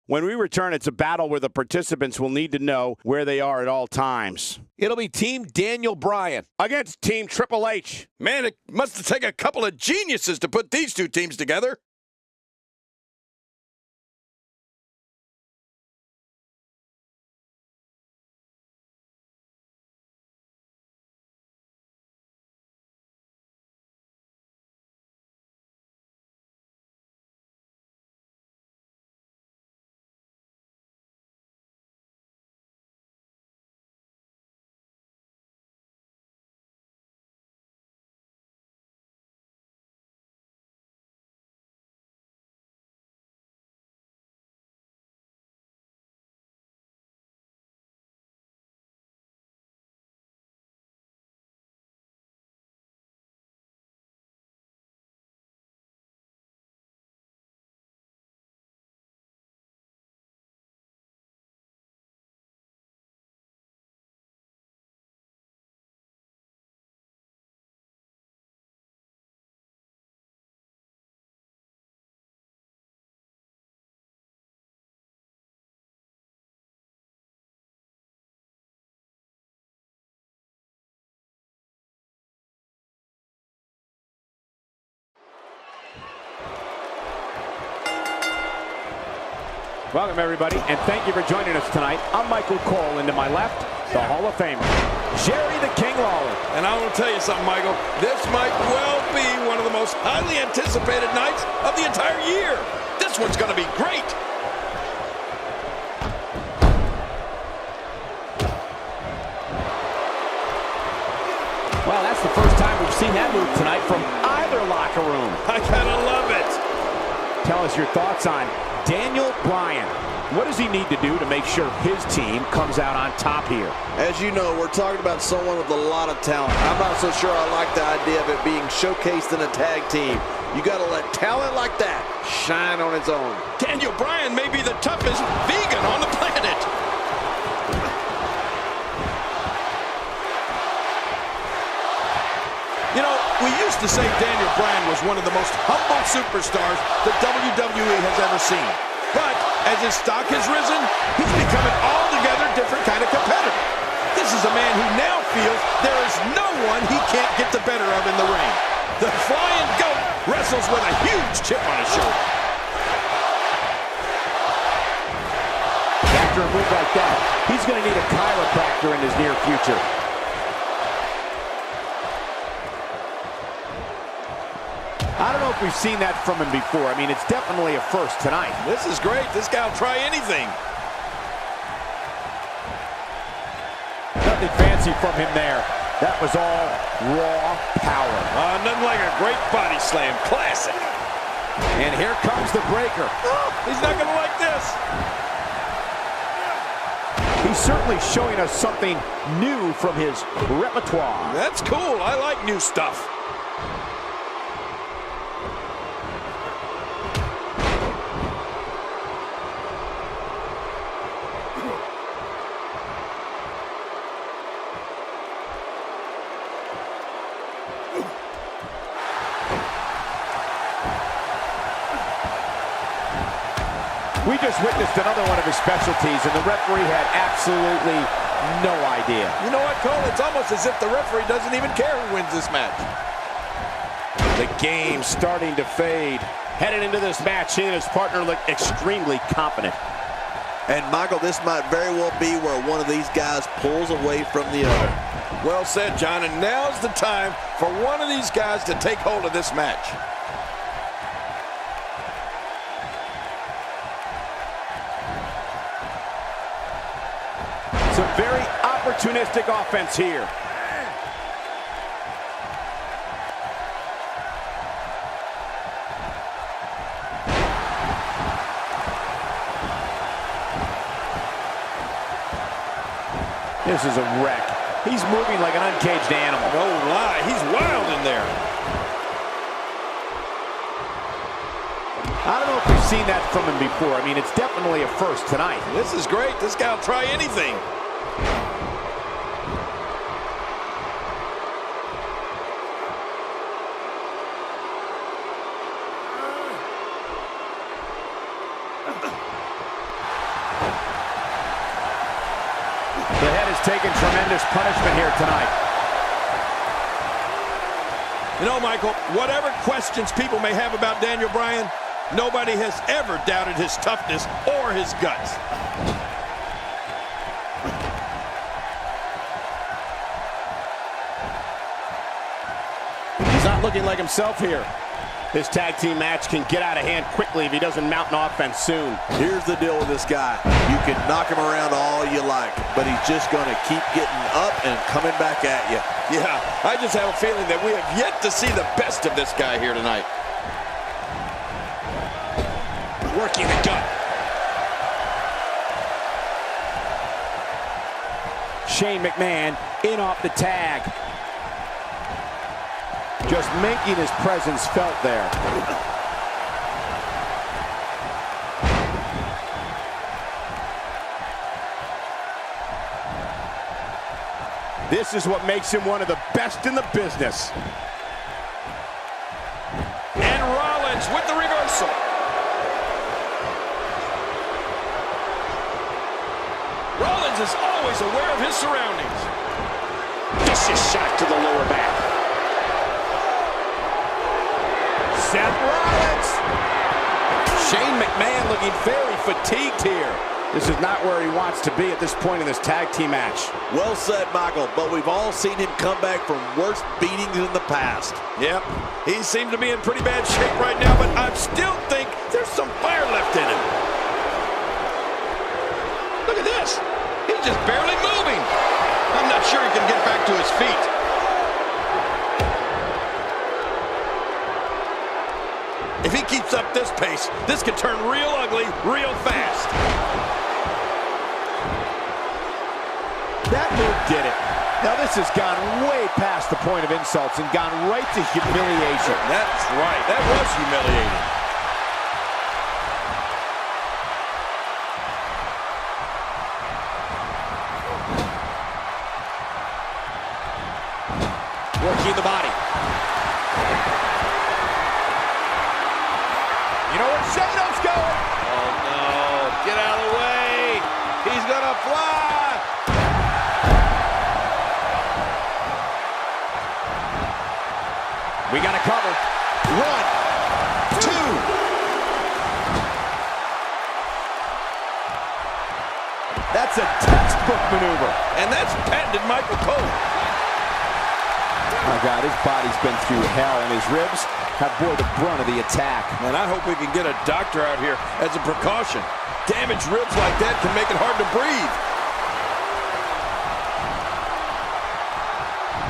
When we return, it's a battle where the participants will need to know where they are at all times. It'll be Team Daniel Bryan Against Team Triple H. Man, it must have taken a couple of geniuses to put these two teams together. Welcome, everybody, and thank you for joining us tonight. I'm Michael Cole, and to my left, the Hall of Famer, Jerry the King Lawler. And I want to tell you something, Michael. This might well be one of the most highly anticipated nights of the entire year. This one's going to be great. Well, that's the first time we've seen that move tonight from either locker room. I gotta love it. Tell us your thoughts on Daniel Bryan. What does he need to do to make sure his team comes out on top here? As you know, we're talking about someone with a lot of talent. I'm not so sure I like the idea of it being showcased in a tag team. You got to let talent like that shine on its own. Daniel Bryan may be the toughest vegan on the planet. You know, we used to say Daniel Bryan was one of the most humble superstars that WWE has ever seen. But as his stock has risen, he's become an altogether different kind of competitor. This is a man who now feels there is no one he can't get the better of in the ring. The Flying Goat wrestles with a huge chip on his shoulder. After a move like that, he's going to need a chiropractor in his near future. I don't know if we've seen that from him before. I mean, it's definitely a first tonight. This is great. This guy will try anything. Nothing fancy from him there. That was all raw power. Nothing like a great body slam. Classic. And here comes the breaker. Oh, he's not going to like this. He's certainly showing us something new from his repertoire. That's cool. I like new stuff. We just witnessed another one of his specialties, and the referee had absolutely no idea. You know what, Cole? It's almost as if the referee doesn't even care who wins this match. The game starting to fade. Headed into this match, he and his partner look extremely confident. And, Michael, this might very well be where one of these guys pulls away from the other. Well said, John, and now's the time for one of these guys to take hold of this match. Some very opportunistic offense here. This is a wreck. He's moving like an uncaged animal. No lie, he's wild in there. I don't know if we've seen that from him before. I mean, it's definitely a first tonight. This is great. This guy will try anything. taking tremendous punishment here tonight. You know, Michael, whatever questions people may have about Daniel Bryan, nobody has ever doubted his toughness or his guts. He's not looking like himself here. This tag team match can get out of hand quickly if he doesn't mount an offense soon. Here's the deal with this guy. You can knock him around all you like, but he's just going to keep getting up and coming back at you. Yeah, I just have a feeling that we have yet to see the best of this guy here tonight. Working the gut. Shane McMahon in off the tag. Just making his presence felt there. This is what makes him one of the best in the business. And Rollins with the reversal. Rollins is always aware of his surroundings. Vicious shot to the lower back. Seth Rollins. Shane McMahon looking very fatigued here. This is not where he wants to be at this point in this tag team match. Well said, Michael, but we've all seen him come back from worse beatings in the past. Yep, he seems to be in pretty bad shape right now, but I still think there's some fire left in him. Look at this. He's just barely moving. I'm not sure he can get back to his feet. If he keeps up this pace, this could turn real ugly real fast. That move did it. Now this has gone way past the point of insults and gone right to humiliation. That's right. That was humiliating. Working the body. You know where Shadow's going? Oh, no. Get out of the way. He's going to fly. We got to cover. 1, 2. That's a textbook maneuver. And that's patented Michael Cole. My God, his body's been through hell, and his ribs have bore the brunt of the attack. And I hope we can get a doctor out here as a precaution. Damaged ribs like that can make it hard to breathe.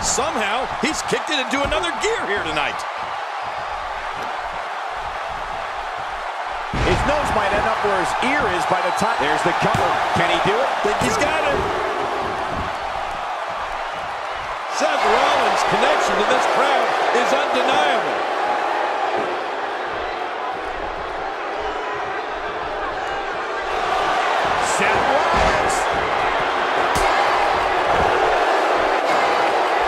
Somehow, he's kicked it into another gear here tonight. His nose might end up where his ear is by the time. There's the cover. Can he do it? Think he's got it. Seth Rollins' connection to this crowd is undeniable. Seth Rollins.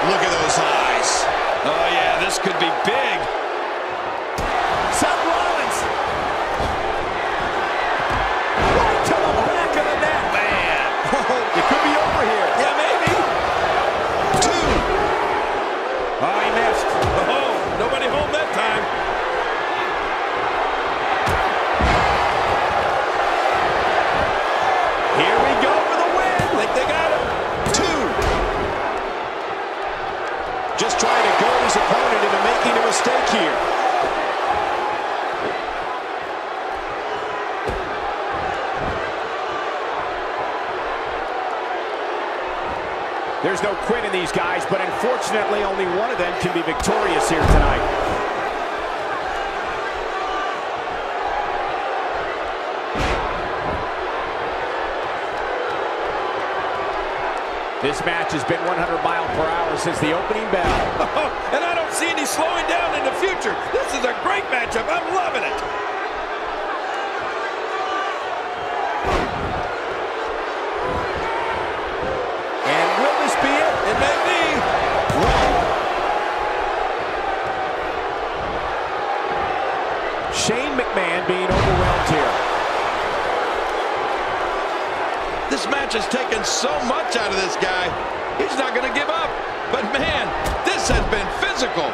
Look at those eyes. Oh, yeah, this could be big. Seth Rollins. Right to the back of the neck. Man. It could be over here. Yeah, maybe. 2. Oh, he missed. Oh, nobody home that time. Here we go for the win. Think they got him. 2. Just trying to goad his opponent into making a mistake here. There's no quit in these guys, but unfortunately only one of them can be victorious here tonight. This match has been 100 miles per hour since the opening bell. And I don't see any slowing down in the future. This is a great matchup. I'm loving it. And will this be it? It may be. 1. Shane McMahon being overwhelmed here. This This match has taken so much out of this guy. He's not going to give up. But, man, this has been physical.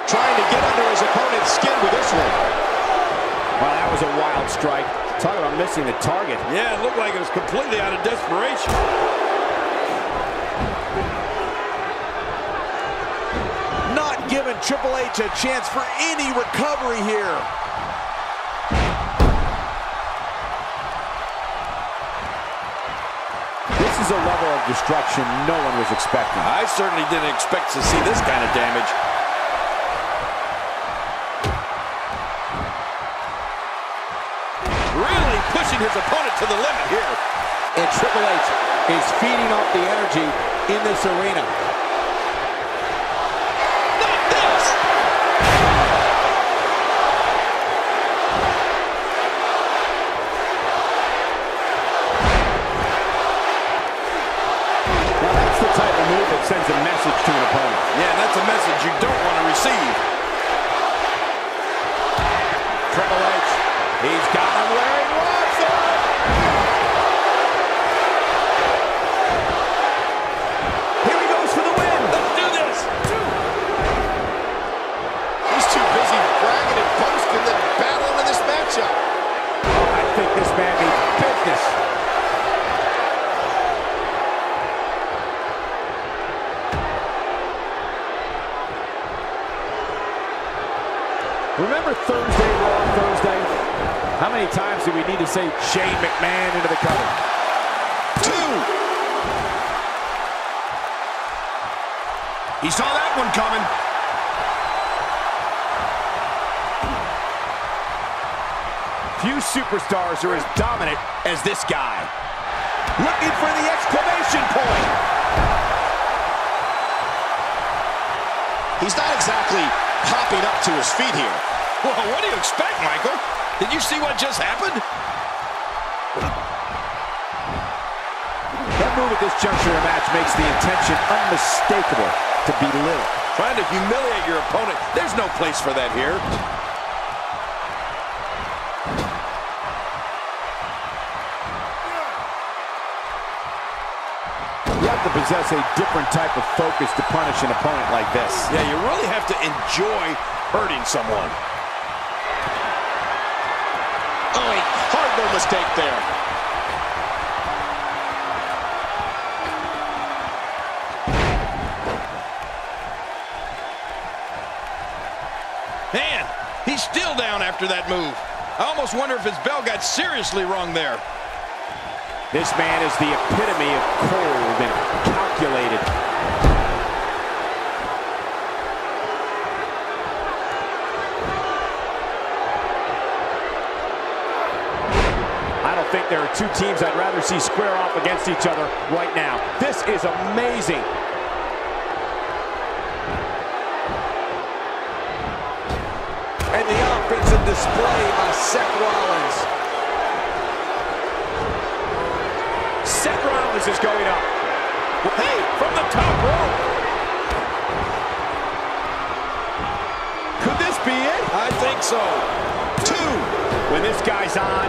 Trying to get under his opponent's skin with this one. Wow, that was a wild strike. Talk about missing the target. Yeah, it looked like it was completely out of desperation. Not giving Triple H a chance for any recovery here. This is a level of destruction no one was expecting. I certainly didn't expect to see this kind of damage. Really pushing his opponent to the limit here. And Triple H is feeding off the energy in this arena. Not this! Now that's the type of move that sends a message to an opponent. Yeah, that's a message you don't want to receive. Triple H, he's got him where he wants him. Here he goes for the win. Let's do this. He's too busy bragging and boasting than battling in this matchup. I think this man means business. Remember Thursday, Raw Thursday? How many times do we need to say Shane McMahon into the cover? 2. He saw that one coming. Few superstars are as dominant as this guy. Looking for the exclamation point. He's not exactly hopping up to his feet here. Well, what do you expect, Michael? Did you see what just happened? That move at this juncture of the match makes the intention unmistakable to belittle. Trying to humiliate your opponent. There's no place for that here. You have to possess a different type of focus to punish an opponent like this. Yeah, you really have to enjoy hurting someone. Oh, hard no mistake there. Man, he's still down after that move. I almost wonder if his bell got seriously wrong there. This man is the epitome of cold and calculated. I don't think there are two teams I'd rather see square off against each other right now. This is amazing. And the offensive display by Seth Rollins. Seth Rollins is going up. Hey, from the top rope. Could this be it? I think so. 2. When this guy's on,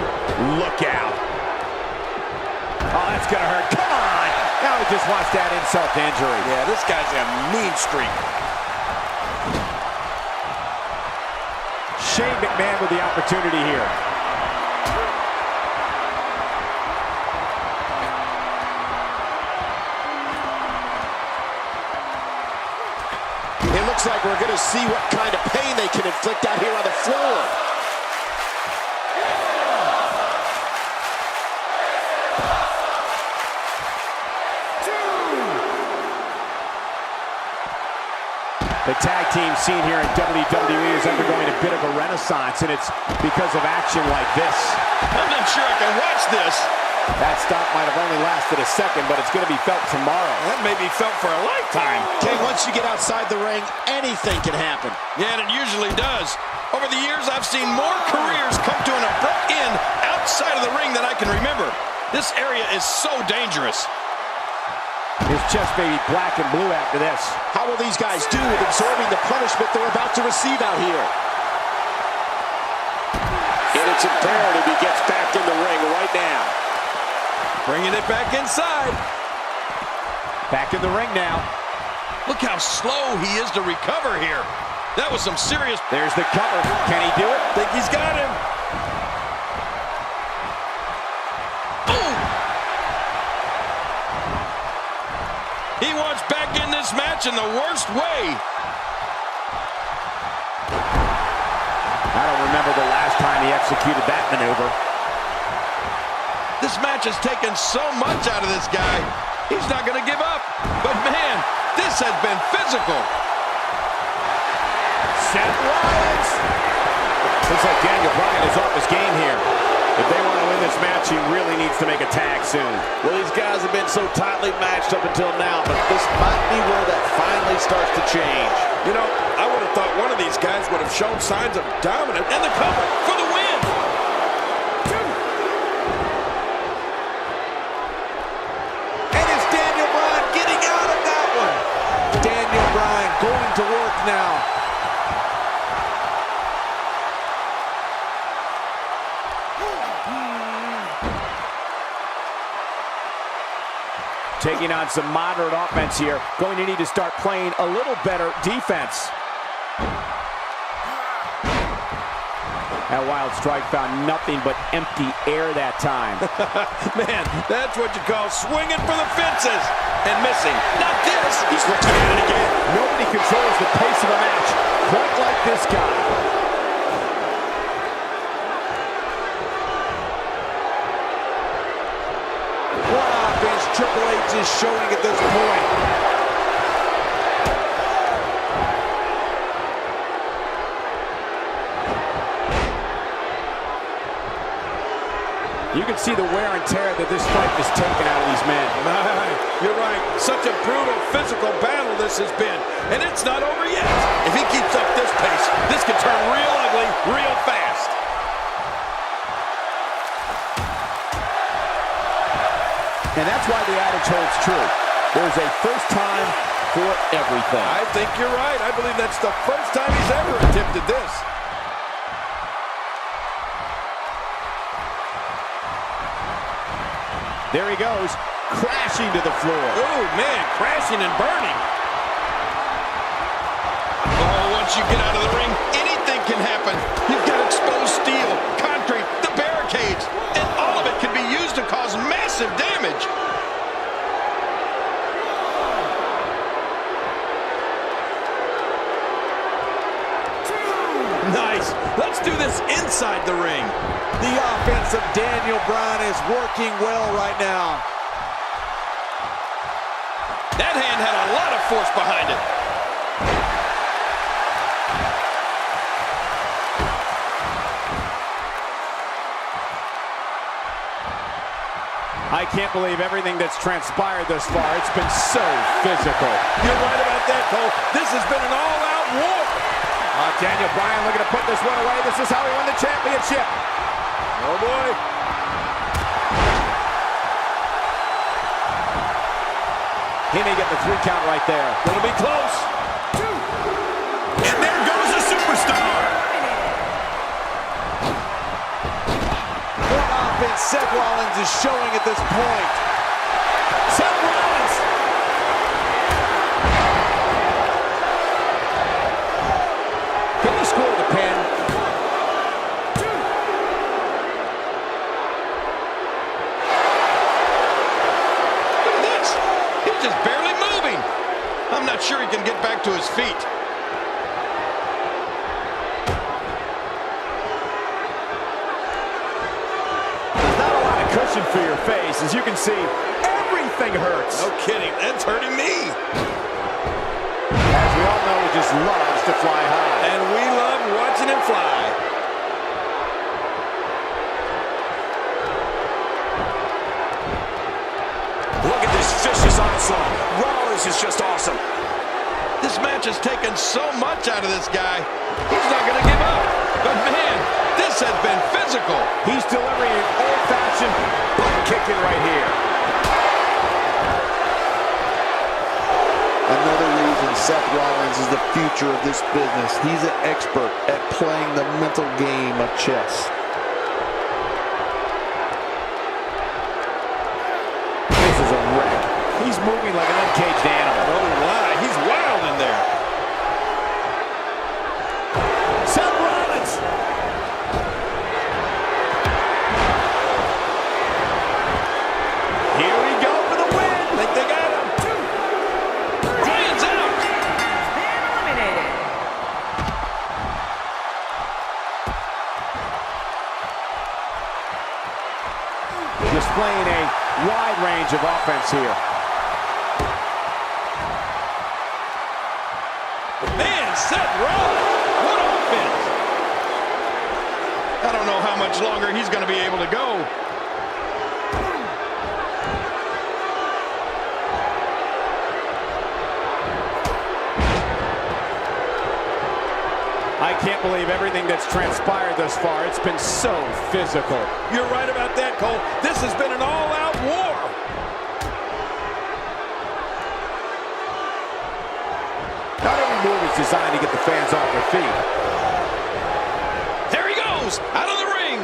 look out. Oh, that's gonna hurt. Come on. Now he just wants that insult to injury. Yeah, this guy's a mean streak. Shane McMahon with the opportunity here. It looks like we're going to see what kind of pain they can inflict out here on the floor. The tag team scene here in WWE is undergoing a bit of a renaissance, and it's because of action like this. I'm not sure I can watch this. That stop might have only lasted a second, but it's going to be felt tomorrow. That may be felt for a lifetime. Okay, once you get outside the ring, anything can happen. Yeah, and it usually does. Over the years, I've seen more careers come to an abrupt end outside of the ring than I can remember. This area is so dangerous. His chest may be black and blue after this. How will these guys do with absorbing the punishment they're about to receive out here? And it's imperative he gets back in the ring right now. Bringing it back inside. Back in the ring now. Look how slow he is to recover here. That was some serious... There's the cover. Can he do it? Think he's got him. Boom! He wants back in this match in the worst way. I don't remember the last time he executed that maneuver. This match has taken so much out of this guy. He's not going to give up. But man, this has been physical. Seth Rollins. Looks like Daniel Bryan is off his game here. If they want to win this match, he really needs to make a tag soon. Well, these guys have been so tightly matched up until now, but this might be where that finally starts to change. You know, I would have thought one of these guys would have shown signs of dominance. And the cover for the win. And it's Daniel Bryan getting out of that one. Daniel Bryan going to work now. Taking on some moderate offense here. Going to need to start playing a little better defense. That wild strike found nothing but empty air that time. Man, that's what you call swinging for the fences and missing. Not this. He's looking at it again. Nobody controls the pace of a match quite like this guy. What offense Triple H is showing at this point. You can see the wear and tear that this fight has taken out of these men. You're right. Such a brutal physical battle this has been. And it's not over yet. If he keeps up this pace, this could turn real ugly real fast. And that's why the adage holds true. There's a first time for everything. I think you're right. I believe that's the first time he's ever attempted this. There he goes, crashing to the floor. Oh, man, crashing and burning. Oh, once you get out of the ring, anything can happen. You've got exposed steel, concrete, the barricades, and all of it can be used to cause massive damage. Nice. Let's do this inside the ring. The offense of Daniel Bryan is working well right now. That hand had a lot of force behind it. I can't believe everything that's transpired thus far. It's been so physical. You're right about that, Cole. This has been an all-out war. Daniel Bryan looking to put this one away. This is how he won the championship. Oh, boy. He may get the 3 count right there. It'll be close. And there goes the superstar. What offense Seth Rollins is showing at this point. Seth Rollins. Can he score the pin? Look at this. He's just barely moving. I'm not sure he can get back to his feet. There's not a lot of cushion for your face. As you can see, everything hurts. No kidding. That's hurting me. As we all know, he just loves to fly high. And we love watching him fly. Look at this vicious onslaught. Rollins is just awesome. This match has taken so much out of this guy. He's not going to give up. But man, this has been physical. He's delivering an old-fashioned butt kicking right here. Another reason Seth Rollins is the future of this business. He's an expert at playing the mental game of chess. moving like an uncaged animal. Oh, my. He's wild in there. Seth Rollins. Here we go for the win. Think they got him? Brian's out. Eliminated. Displaying a wide range of offense here. Man, Seth Rollins. What offense. I don't know how much longer he's going to be able to go. I can't believe everything that's transpired thus far. It's been so physical. You're right about that, Cole. This has been an all-out war. Not every move is designed to get the fans off their feet. There he goes, out of the ring.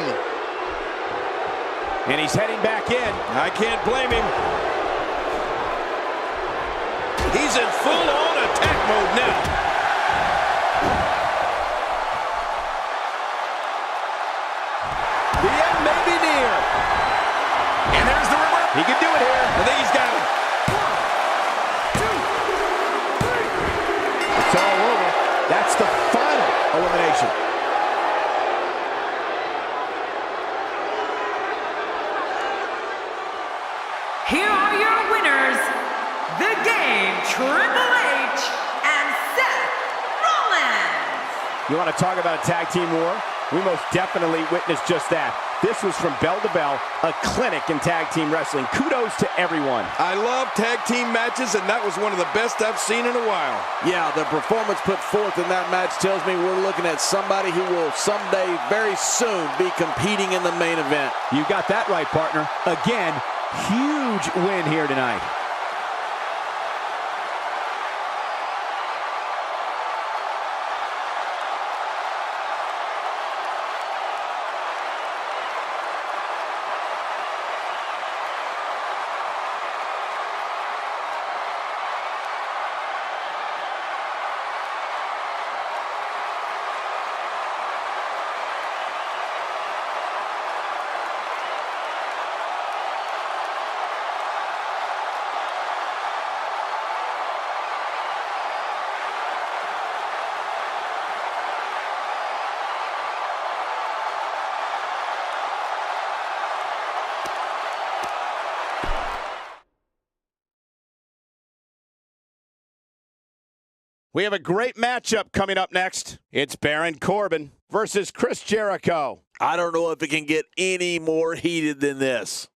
And he's heading back in. I can't blame him. He's in full-on attack mode now. The end may be near. And there's the reverse. He can do it here. I think he's got him. It's all over. That's the final elimination. Here are your winners, The Game, Triple H and Seth Rollins. You want to talk about a tag team war? We most definitely witnessed just that. This was from bell to bell, a clinic in tag team wrestling. Kudos to everyone. I love tag team matches, and that was one of the best I've seen in a while. Yeah, the performance put forth in that match tells me we're looking at somebody who will someday, very soon, be competing in the main event. You got that right, partner. Again, huge win here tonight. We have a great matchup coming up next. It's Baron Corbin versus Chris Jericho. I don't know if it can get any more heated than this.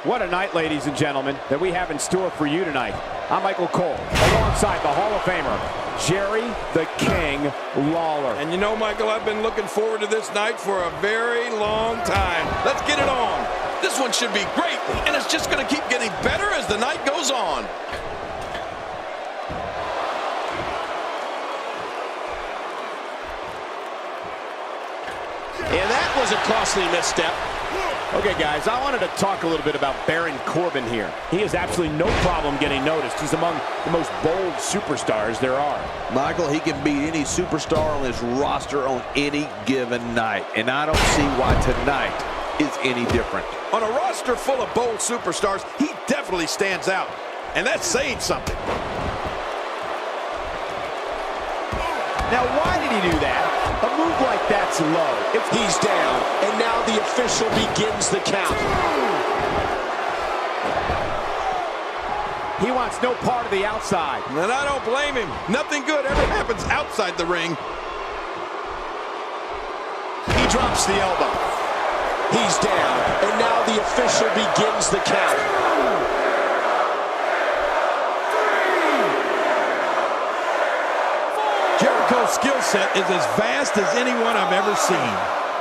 What a night, ladies and gentlemen, that we have in store for you tonight. I'm Michael Cole, alongside the Hall of Famer, Jerry the King Lawler. And you know, Michael, I've been looking forward to this night for a very long time. Let's get it on. This one should be great, and it's just going to keep getting better as the night goes on. And that was a costly misstep. Okay, guys, I wanted to talk a little bit about Baron Corbin here. He has absolutely no problem getting noticed. He's among the most bold superstars there are. Michael, he can beat any superstar on this roster on any given night. And I don't see why tonight is any different. On a roster full of bold superstars, he definitely stands out. And that's saying something. Now, why did he do that? A move like that's low. He's down, and now the official begins the count. He wants no part of the outside. And I don't blame him. Nothing good ever happens outside the ring. He drops the elbow. He's down, and now the official begins the count. Jericho's skill set is as vast as anyone I've ever seen.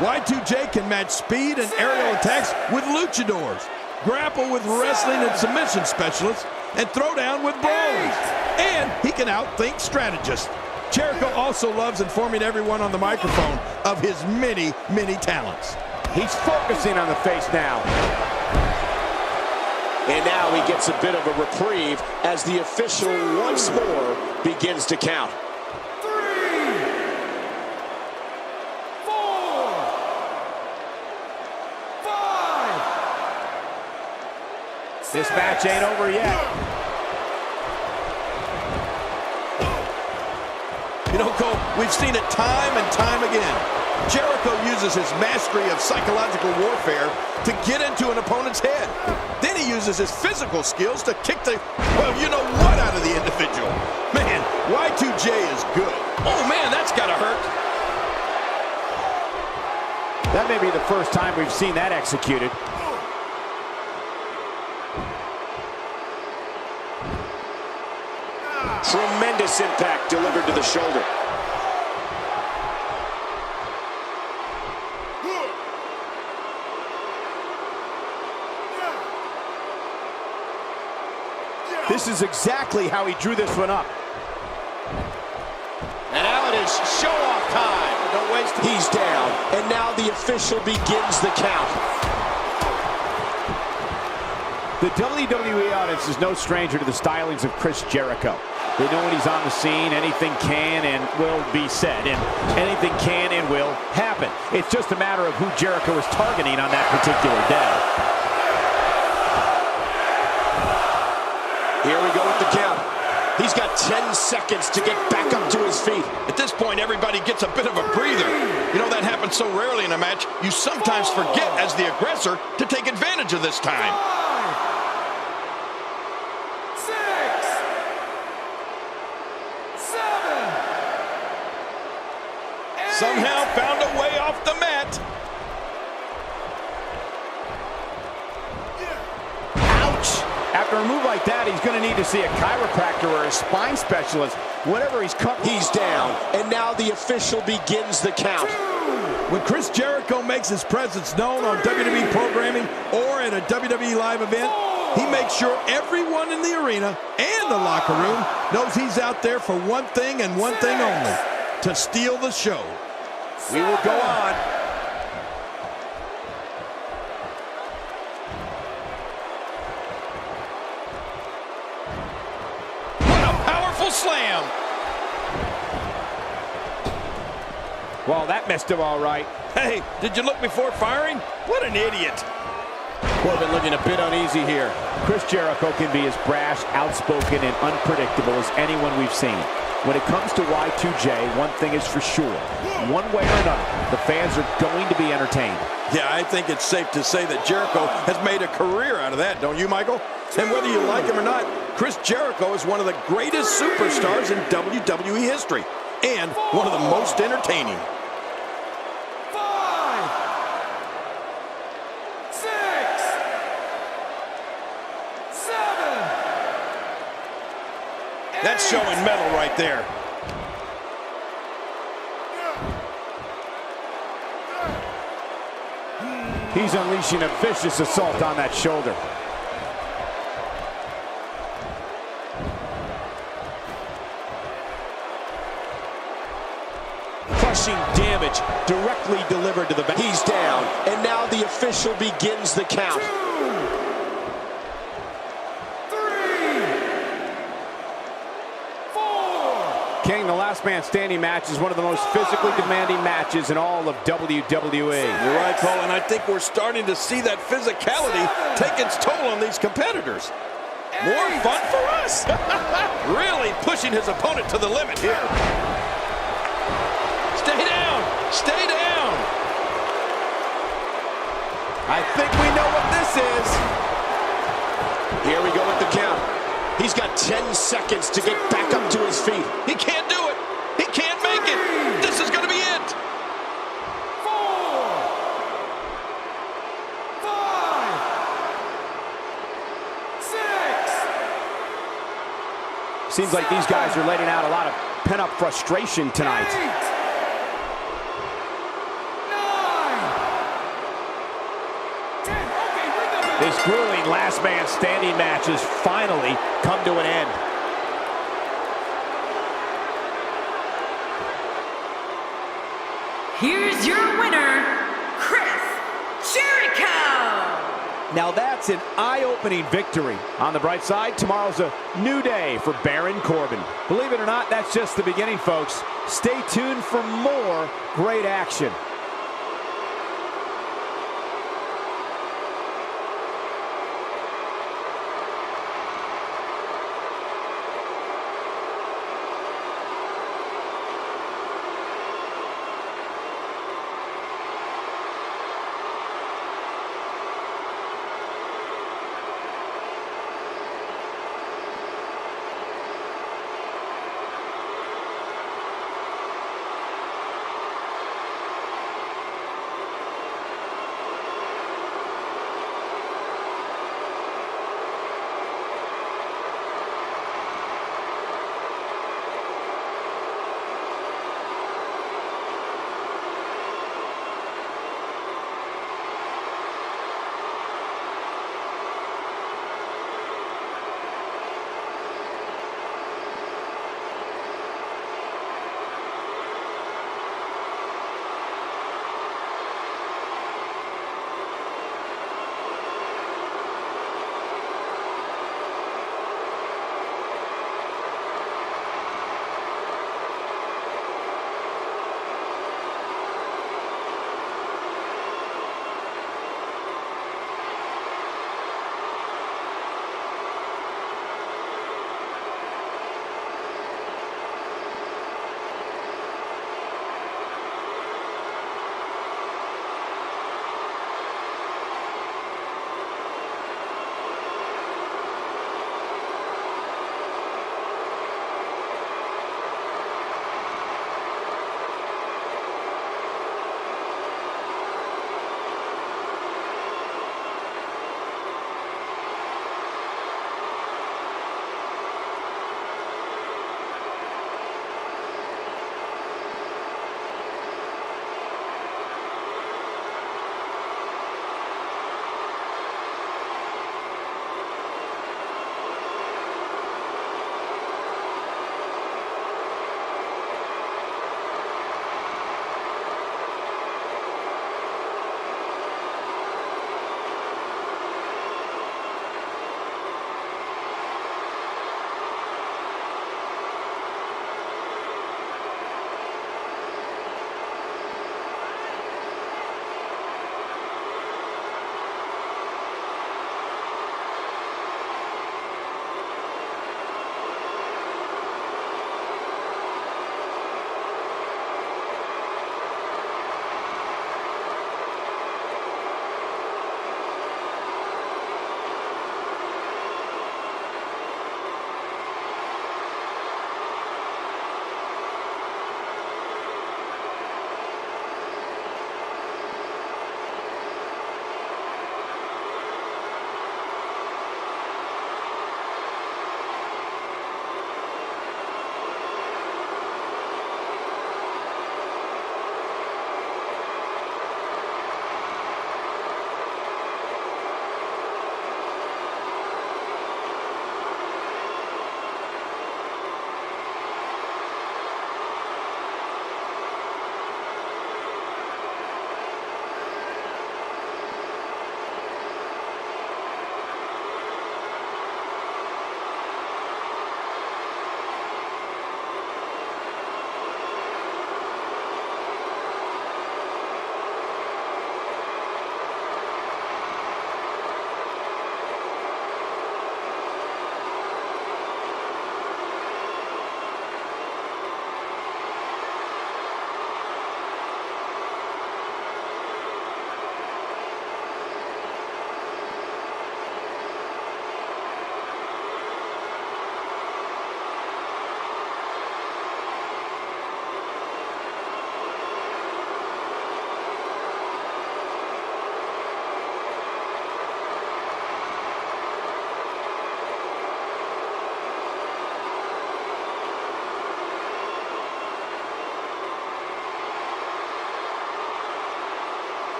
Y2J can match speed and aerial attacks with luchadors, grapple with wrestling and submission specialists, and throw down with brawlers. And he can outthink strategists. Jericho also loves informing everyone on the microphone of his many, many talents. He's focusing on the face now. And now he gets a bit of a reprieve as the official once more begins to count. 3, 4, 5. This match ain't over yet. You know, Cole, we've seen it time and time again. Jericho uses his mastery of psychological warfare to get into an opponent's head. Then he uses his physical skills to kick the, well, you know what, out of the individual. Man, Y2J is good. Oh, man, that's gotta hurt. That may be the first time we've seen that executed. Tremendous impact delivered to the shoulder. This is exactly how he drew this one up. And now it is show-off time. Don't waste it. He's down, and now the official begins the count. The WWE audience is no stranger to the stylings of Chris Jericho. They know when he's on the scene, anything can and will be said, and anything can and will happen. It's just a matter of who Jericho is targeting on that particular day. Here we go with the count. He's got 10 seconds to get back up to his feet. At this point, everybody gets a bit of a breather. You know, that happens so rarely in a match, you sometimes forget as the aggressor to take advantage of this time. 5, 6, 7, 8. Somehow found a way off the mat. Ouch! After a move like that, he's going to need to see a chiropractor or a spine specialist, whatever he's cut. He's down, and now the official begins the count. When Chris Jericho makes his presence known on WWE programming or at a WWE live event, he makes sure everyone in the arena and the locker room knows he's out there for one thing and one thing only, to steal the show. We will go on. Slam. Well, that missed him all right. Hey, did you look before firing? What an idiot. Corbin looking a bit uneasy here. Chris Jericho can be as brash, outspoken, and unpredictable as anyone we've seen. When it comes to Y2J, one thing is for sure. One way or another, the fans are going to be entertained. Yeah, I think it's safe to say that Jericho has made a career out of that, don't you, Michael? And whether you like him or not, Chris Jericho is one of the greatest superstars in WWE history, and one of the most entertaining. 5, 6, 7. That's showing metal right there. He's unleashing a vicious assault on that shoulder. Crushing damage directly delivered to the back. He's down, and now the official begins the count. 2, 3, 4. King, the last man standing match is one of the most physically demanding matches in all of WWE. You're right, Cole, and I think we're starting to see that physicality take its toll on these competitors. More fun for us. Really pushing his opponent to the limit here. Stay down. Stay down. I think we know what this is. Here we go with the count. He's got 10 seconds to get back up to his feet. He can't do it. He can't make it. This is going to be it. 4, Seems like these guys are letting out a lot of pent-up frustration tonight. 8, 9, 10. Okay, ring the bell. This grueling last man standing match has finally come to an end. Here's your winner, Chris Jericho! Now that's an eye-opening victory. On the bright side, tomorrow's a new day for Baron Corbin. Believe it or not, that's just the beginning, folks. Stay tuned for more great action.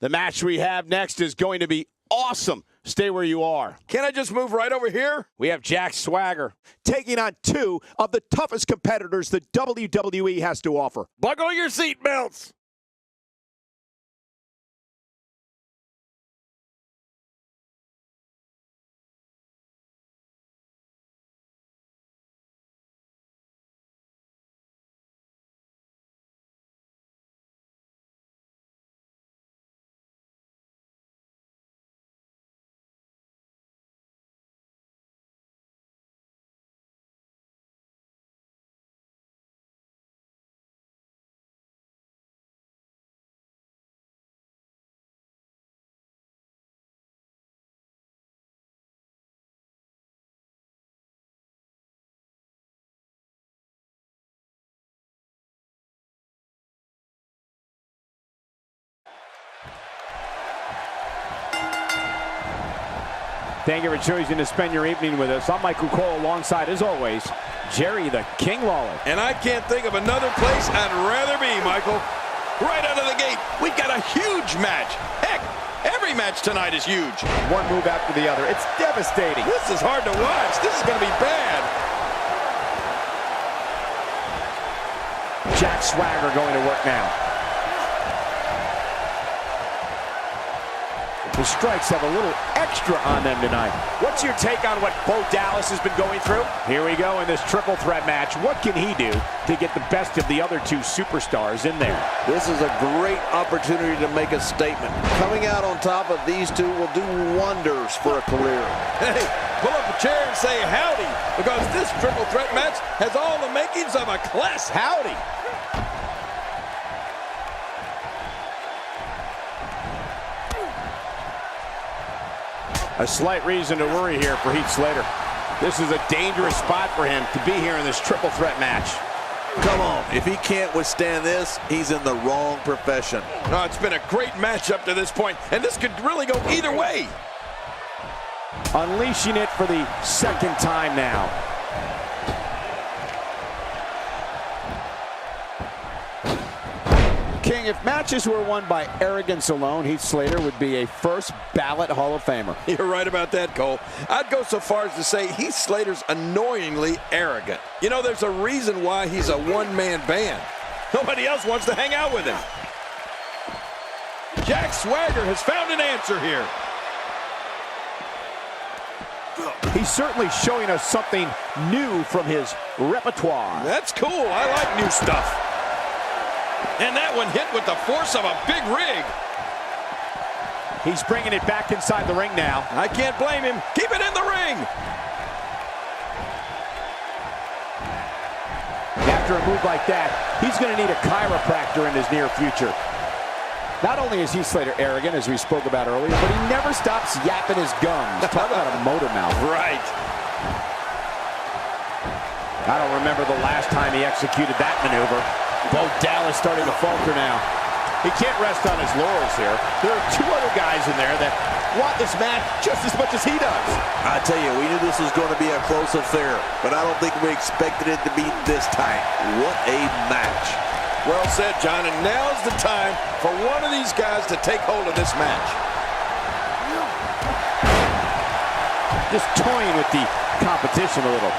The match we have next is going to be awesome. Stay where you are. Can I just move right over here? We have Jack Swagger taking on two of the toughest competitors the WWE has to offer. Buckle your seatbelts. Thank you for choosing to spend your evening with us. I'm Michael Cole alongside, as always, Jerry the King Lawler. And I can't think of another place I'd rather be, Michael. Right out of the gate, we've got a huge match. Heck, every match tonight is huge. One move after the other. It's devastating. This is hard to watch. This is going to be bad. Jack Swagger going to work now. The strikes have a little extra on them tonight. What's your take on what Bo Dallas has been going through? Here we go in this triple threat match. What can he do to get the best of the other two superstars in there? This is a great opportunity to make a statement. Coming out on top of these two will do wonders for a career. Hey, pull up a chair and say howdy, because this triple threat match has all the makings of a class howdy. A slight reason to worry here for Heath Slater. This is a dangerous spot for him to be here in this triple threat match. Come on, if he can't withstand this, he's in the wrong profession. Oh, it's been a great match up to this point, and this could really go either way. Unleashing it for the second time now. King, if matches were won by arrogance alone, Heath Slater would be a first ballot Hall of Famer. You're right about that, Cole. I'd go so far as to say Heath Slater's annoyingly arrogant. You know, there's a reason why he's a one-man band. Nobody else wants to hang out with him. Jack Swagger has found an answer here. He's certainly showing us something new from his repertoire. That's cool. I like new stuff. And that one hit with the force of a big rig. He's bringing it back inside the ring now. I can't blame him. Keep it in the ring. After a move like that, he's going to need a chiropractor in his near future. Not only is Heath Slater arrogant, as we spoke about earlier, but he never stops yapping his gums. Talk about a motor mouth. Right. I don't remember the last time he executed that maneuver. Bo Dallas starting to falter now. He can't rest on his laurels here. There are two other guys in there that want this match just as much as he does. I tell you, we knew this was going to be a close affair, but I don't think we expected it to be this tight. What a match. Well said, John, and now's the time for one of these guys to take hold of this match. Just toying with the competition a little.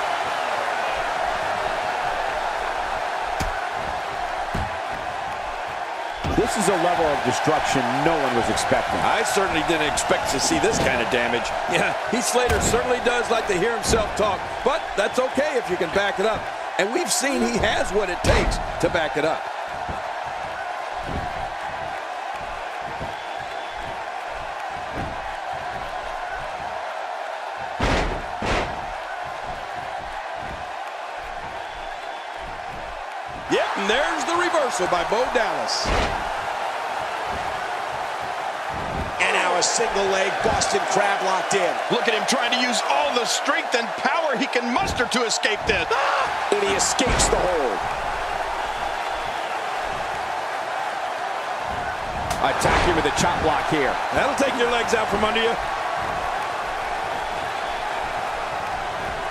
This is a level of destruction no one was expecting. I certainly didn't expect to see this kind of damage. Yeah, Heath Slater certainly does like to hear himself talk, but that's okay if you can back it up. And we've seen he has what it takes to back it up. Yep, and there's the reversal by Bo Dallas. And now a single leg Boston Crab locked in. Look at him trying to use all the strength and power he can muster to escape this. And he escapes the hold. Attacking with a chop block here. That'll take your legs out from under you.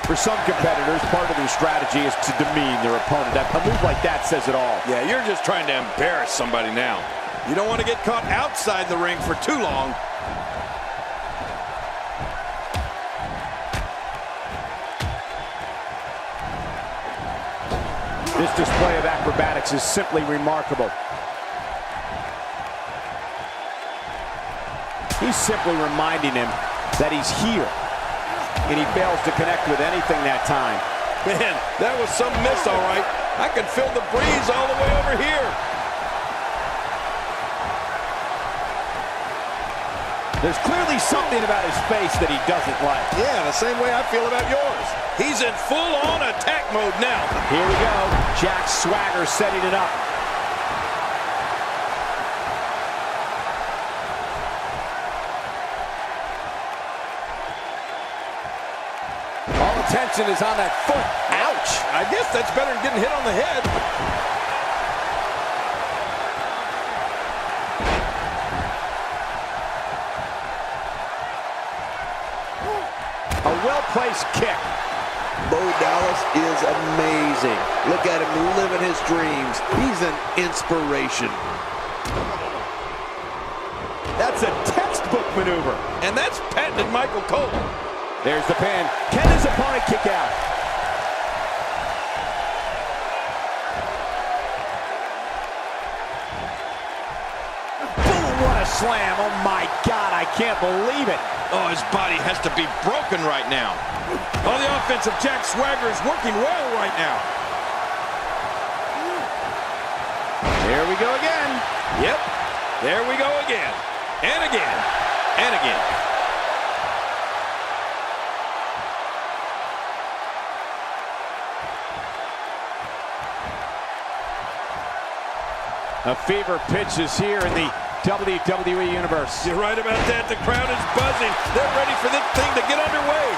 For some competitors, part of their strategy is to demean their opponent. A move like that says it all. Yeah, you're just trying to embarrass somebody now. You don't want to get caught outside the ring for too long. This display of acrobatics is simply remarkable. He's simply reminding him that he's here, and he fails to connect with anything that time. Man, that was some miss, all right. I can feel the breeze all the way over here. There's clearly something about his face that he doesn't like. Yeah, the same way I feel about yours. He's in full-on attack mode now. Here we go. Jack Swagger setting it up. All attention is on that foot. Ouch! I guess that's better than getting hit on the head. A well-placed kick. Bo Dallas is amazing. Look at him living his dreams. He's an inspiration. That's a textbook maneuver. And that's patented Michael Cole. There's the pin. Can his opponent kick out? Boom, what a slam. Oh my God, I can't believe it. Oh, his body has to be broken right now. Oh, the offense of Jack Swagger is working well right now. Here we go again. Yep, there we go again. And again, and again. A fever pitch is here in the WWE Universe. You're right about that. The crowd is buzzing. They're ready for this thing to get underway.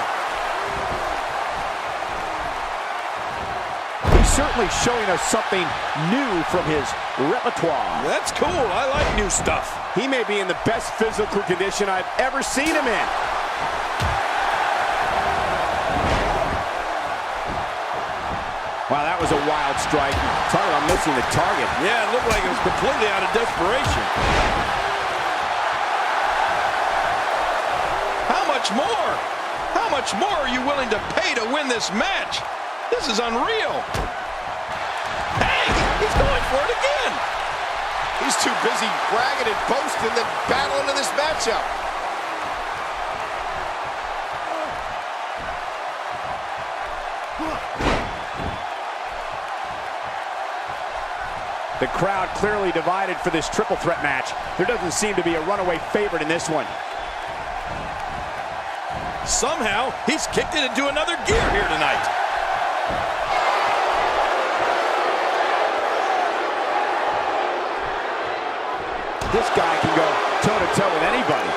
He's certainly showing us something new from his repertoire. That's cool. I like new stuff. He may be in the best physical condition I've ever seen him in. Wow, that was a wild strike. Talk about missing the target. Yeah, it looked like it was completely out of desperation. How much more? How much more are you willing to pay to win this match? This is unreal. Hey, he's going for it again. He's too busy bragging and boasting than battling in this matchup. The crowd clearly divided for this triple threat match. There doesn't seem to be a runaway favorite in this one. Somehow, he's kicked it into another gear here tonight. This guy can go toe-to-toe with anybody.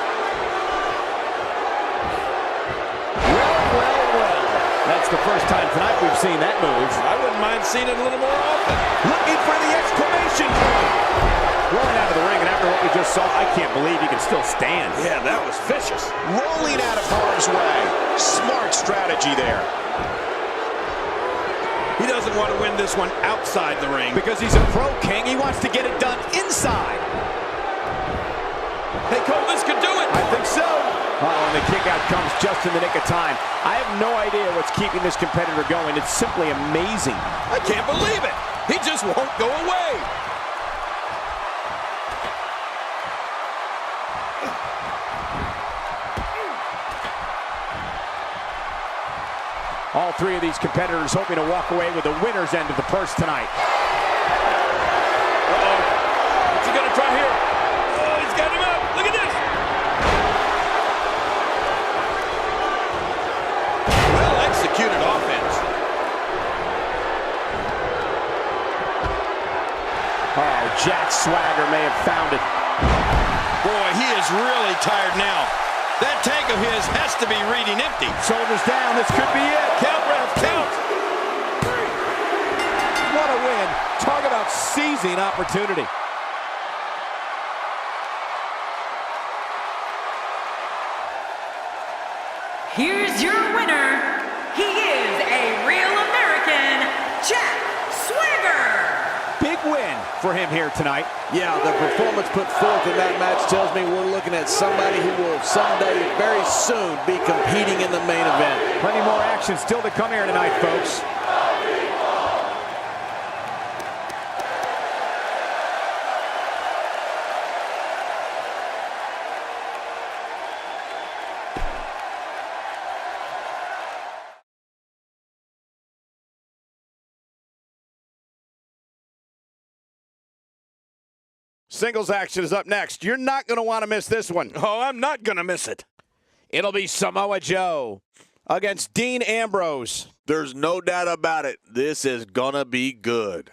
Well. That's the first time tonight we've seen that move. I wouldn't mind seeing it a little more often. Looking for the exclamation point. Rolling out of the ring, and after what we just saw, I can't believe he can still stand. Yeah, that was vicious. Rolling out of harm's way. Smart strategy there. He doesn't want to win this one outside the ring. Because he's a pro king, he wants to get it done inside. Hey, Cole, this could do it. I think so. And the kick out comes just in the nick of time. I have no idea what's keeping this competitor going. It's simply amazing. I can't believe it. He just won't go away. All three of these competitors hoping to walk away with the winner's end of the purse tonight. Uh-oh. What's he gonna try here? Oh, he's got him up. Look at this. Well executed offense. Oh, Jack Swagger may have found it. Boy, he is really tired now. That tank of his has to be reading empty. Shoulders down, this could be it. Count, Ralph, count. What a win. Talk about seizing opportunity. Here's your winner. He is a real American, Jack Swagger. Big win for him here tonight. Yeah, the performance put forth in that match tells me we're looking at somebody who will someday, very soon, be competing in the main event. Plenty more action still to come here tonight, folks. Singles action is up next. You're not going to want to miss this one. Oh, I'm not going to miss it. It'll be Samoa Joe against Dean Ambrose. There's no doubt about it. This is going to be good.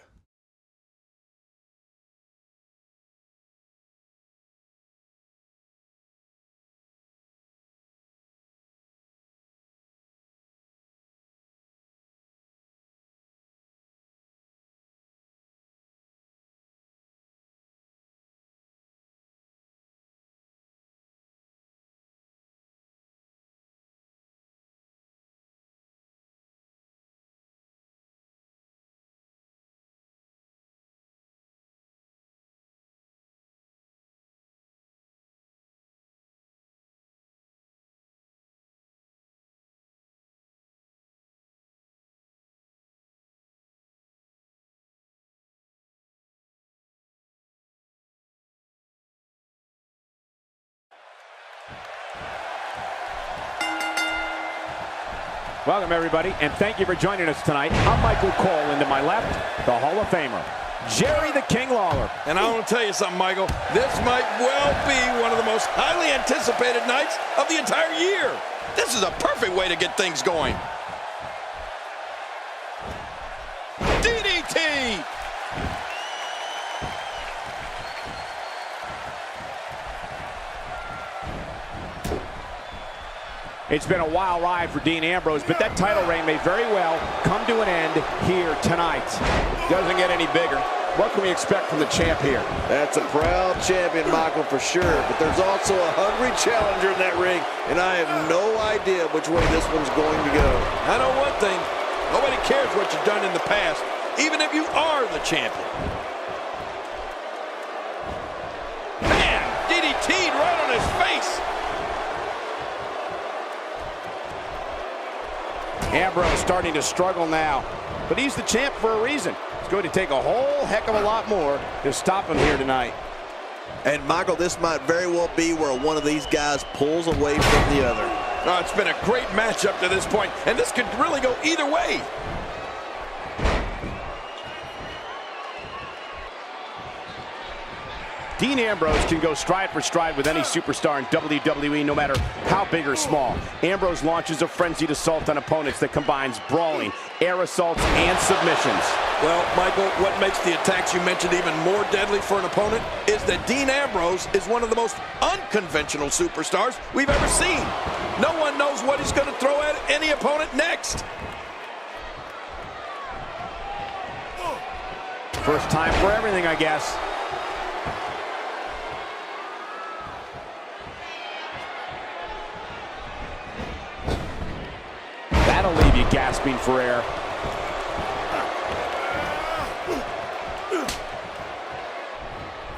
Welcome, everybody, and thank you for joining us tonight. I'm Michael Cole, and to my left, the Hall of Famer, Jerry the King Lawler. And I want to tell you something, Michael. This might well be one of the most highly anticipated nights of the entire year. This is a perfect way to get things going. DDT! It's been a wild ride for Dean Ambrose, but that title reign may very well come to an end here tonight. Doesn't get any bigger. What can we expect from the champ here? That's a proud champion, Michael, for sure. But there's also a hungry challenger in that ring, and I have no idea which way this one's going to go. I know one thing. Nobody cares what you've done in the past, even if you are the champion. Man, DDT'd right on his face. Ambrose starting to struggle now, but he's the champ for a reason. It's going to take a whole heck of a lot more to stop him here tonight. And, Michael, this might very well be where one of these guys pulls away from the other. Oh, it's been a great match up to this point, and this could really go either way. Dean Ambrose can go stride for stride with any superstar in WWE, no matter how big or small. Ambrose launches a frenzied assault on opponents that combines brawling, air assaults, and submissions. Well, Michael, what makes the attacks you mentioned even more deadly for an opponent is that Dean Ambrose is one of the most unconventional superstars we've ever seen. No one knows what he's going to throw at any opponent next. First time for everything, I guess. That'll leave you gasping for air.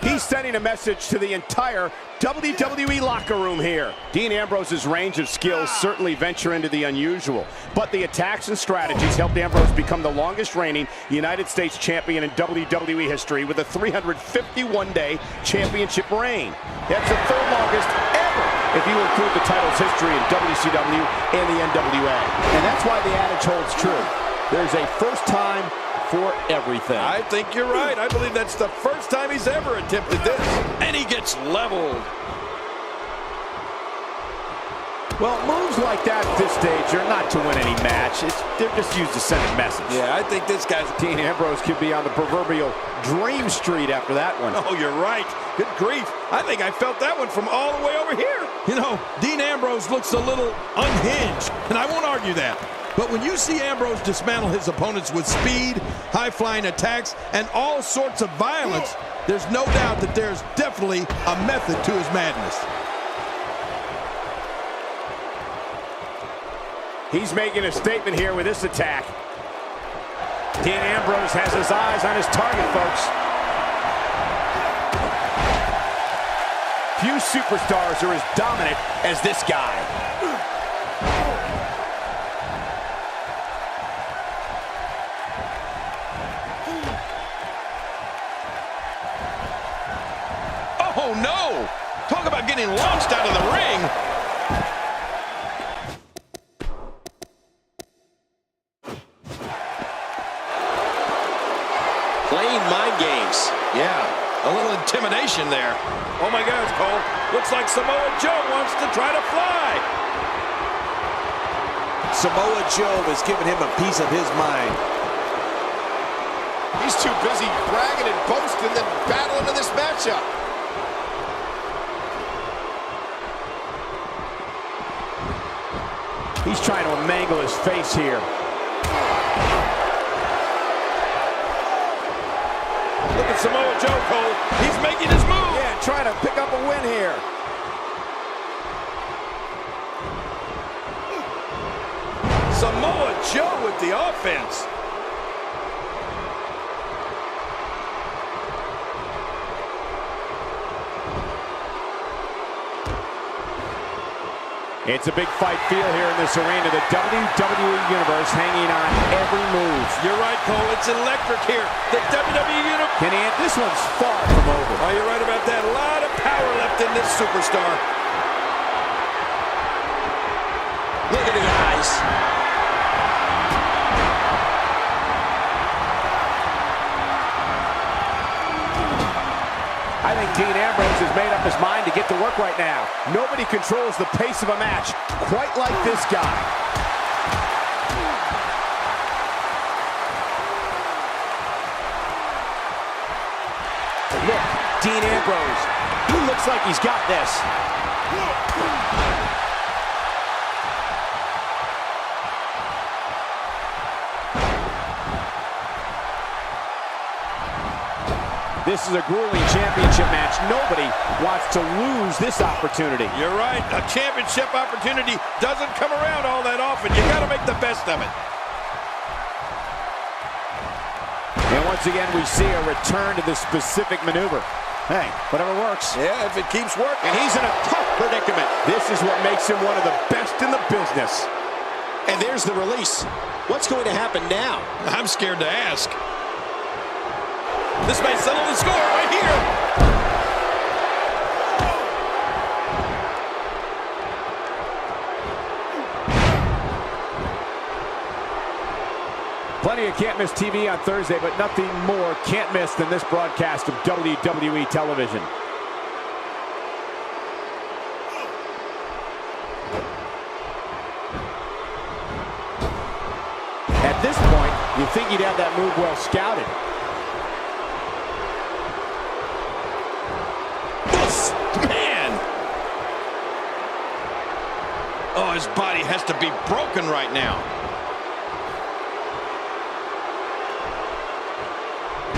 He's sending a message to the entire WWE locker room here. Dean Ambrose's range of skills certainly venture into the unusual, but the attacks and strategies helped Ambrose become the longest reigning United States champion in WWE history with a 351-day championship reign. That's the third longest ever, if you include the title's history in WCW and the NWA. And that's why the adage holds true. There's a first time for everything. I think you're right. I believe that's the first time he's ever attempted this. And he gets leveled. Well, moves like that at this stage are not to win any match. They're just used to send a message. Yeah, I think this guy's... Dean Ambrose could be on the proverbial dream street after that one. Oh, you're right. Good grief. I think I felt that one from all the way over here. You know, Dean Ambrose looks a little unhinged, and I won't argue that. But when you see Ambrose dismantle his opponents with speed, high-flying attacks, and all sorts of violence, there's no doubt that there's definitely a method to his madness. He's making a statement here with this attack. Dean Ambrose has his eyes on his target, folks. Few superstars are as dominant as this guy. Oh, no! Talk about getting launched out of the ring. Playing mind games. Yeah, a little intimidation there. Oh, my gosh, Cole. Looks like Samoa Joe wants to try to fly. Samoa Joe has given him a piece of his mind. He's too busy bragging and boasting than battling in this matchup. He's trying to mangle his face here. Look at Samoa Joe, Cole. He's making his move. Yeah, trying to pick up a win here. Samoa Joe with the offense. It's a big fight feel here in this arena. The WWE Universe hanging on every move. You're right, Cole. It's electric here. The WWE Universe. Kenny, this one's far from over. Oh, you're right about that. A lot of power left in this superstar. Look at the eyes. I think Dean Ambrose has made up his mind to get to work right now. Nobody controls the pace of a match quite like this guy. Look, Dean Ambrose. He looks like he's got this. This is a grueling championship match. Nobody wants to lose this opportunity. You're right. A championship opportunity doesn't come around all that often. You got to make the best of it. And once again, we see a return to the specific maneuver. Hey, whatever works. Yeah, if it keeps working. And he's in a tough predicament. This is what makes him one of the best in the business. And there's the release. What's going to happen now? I'm scared to ask. This may settle the score right here. Plenty of can't miss TV on Thursday, but nothing more can't miss than this broadcast of WWE television. At this point, you'd think he'd have that move well scouted. Man! Oh, his body has to be broken right now.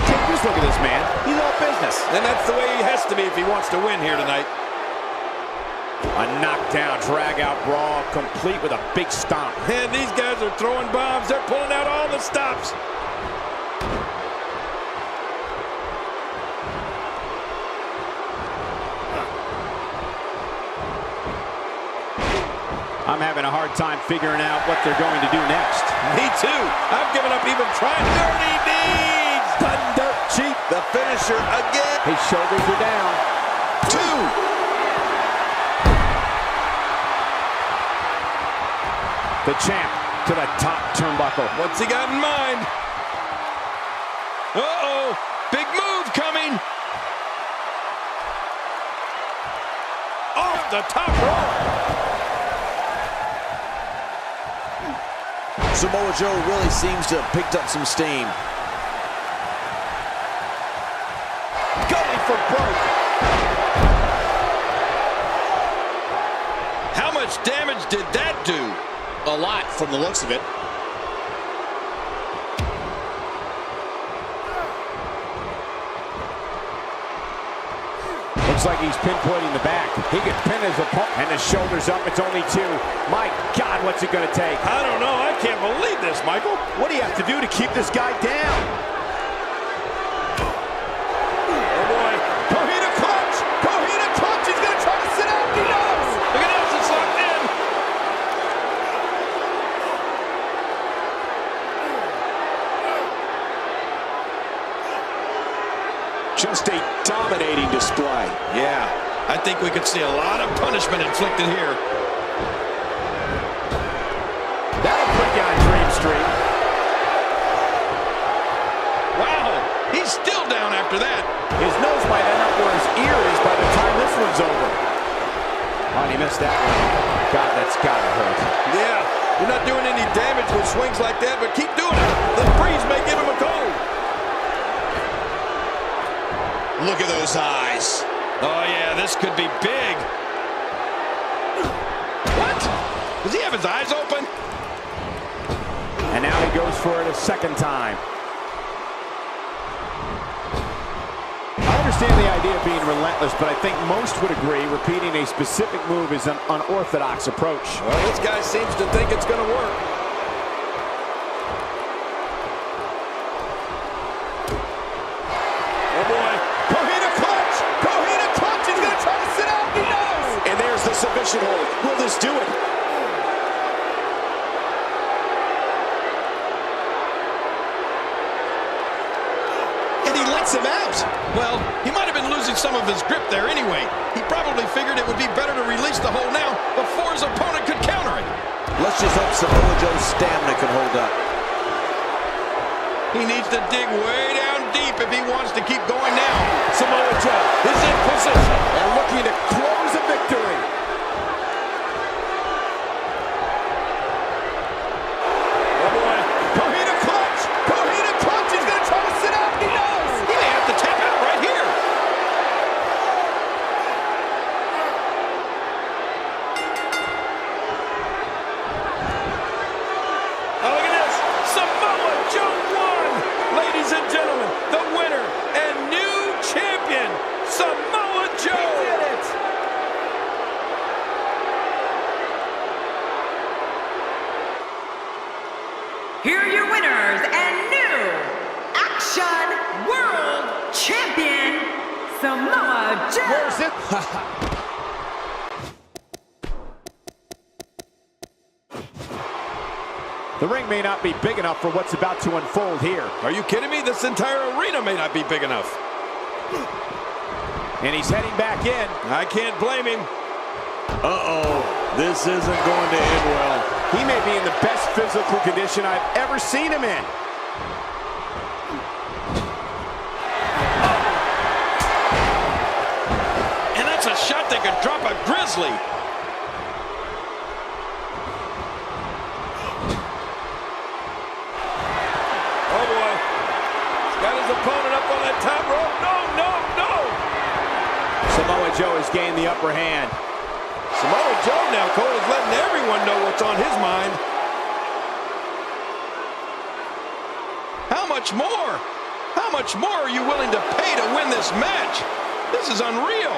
Take this look at this man. He's all business. And that's the way he has to be if he wants to win here tonight. A knockdown, drag-out brawl, complete with a big stomp. And these guys are throwing bombs. They're pulling out all the stops. I'm having a hard time figuring out what they're going to do next. Me too. I've given up even trying. Dirty deeds. Thunder Chief. The finisher again. His shoulders are down. 2. The champ to the top turnbuckle. What's he got in mind? Uh-oh. Big move coming. Off the top rope. Samoa Joe really seems to have picked up some steam. Going for broke. How much damage did that do? A lot from the looks of it. Looks like he's pinpointing the back. He could pin his opponent. And the shoulders up. It's only 2. My God, what's it going to take? I don't know. I can't believe this, Michael. What do you have to do to keep this guy down? Oh, boy. Kohina clutch! Kohina clutch! He's going to just a dominating display. Yeah, I think we could see a lot of punishment inflicted here. That'll put you on Dream Street. Wow, he's still down after that. His nose might end up where his ear is by the time this one's over. Oh, and he missed that one. God, that's gotta hurt. Yeah, you're not doing any damage with swings like that, but keep doing it. The breeze may give him a cold. Look at those eyes. Oh, yeah, this could be big. What? Does he have his eyes open? And now he goes for it a second time. I understand the idea of being relentless, but I think most would agree repeating a specific move is an unorthodox approach. Well, this guy seems to think it's going to work. Oh, boy. Kohina clutch! Kohina clutch! He's going to try to sit out. He knows! And there's the submission hold. Will this do it? And he lets him out. Well, he might have been losing some of his grip there anyway. He probably figured it would be better to release the hold now before his opponent could counter it. Let's just hope Samoa Joe's stamina can hold up. He needs to dig way down deep if he wants to keep going now. Samoa Joe is in position And looking to close a victory. Oh, boy. Kohina clutch! Kohina clutch! He's going to try to sit out. He knows! He may have to tap out right here. Oh, look at this. Samoa Joe won. Ladies and gentlemen, the winner and new champion, Samoa Joe. He did it! Here are your winners and new Action World Champion, Samoa Joe. Where's it? The ring may not be big enough for what's about to unfold here. Are you kidding me? This entire arena may not be big enough. And he's heading back in. I can't blame him. Uh-oh, this isn't going to end well. He may be in the best physical condition I've ever seen him in. And that's a shot that could drop a grizzly. Oh, boy. He's got his opponent up on that top rope. No, no, no. Samoa Joe has gained the upper hand. Samoa Joe now, Cole, is letting everyone know what's on his mind. How much more? How much more are you willing to pay to win this match? This is unreal.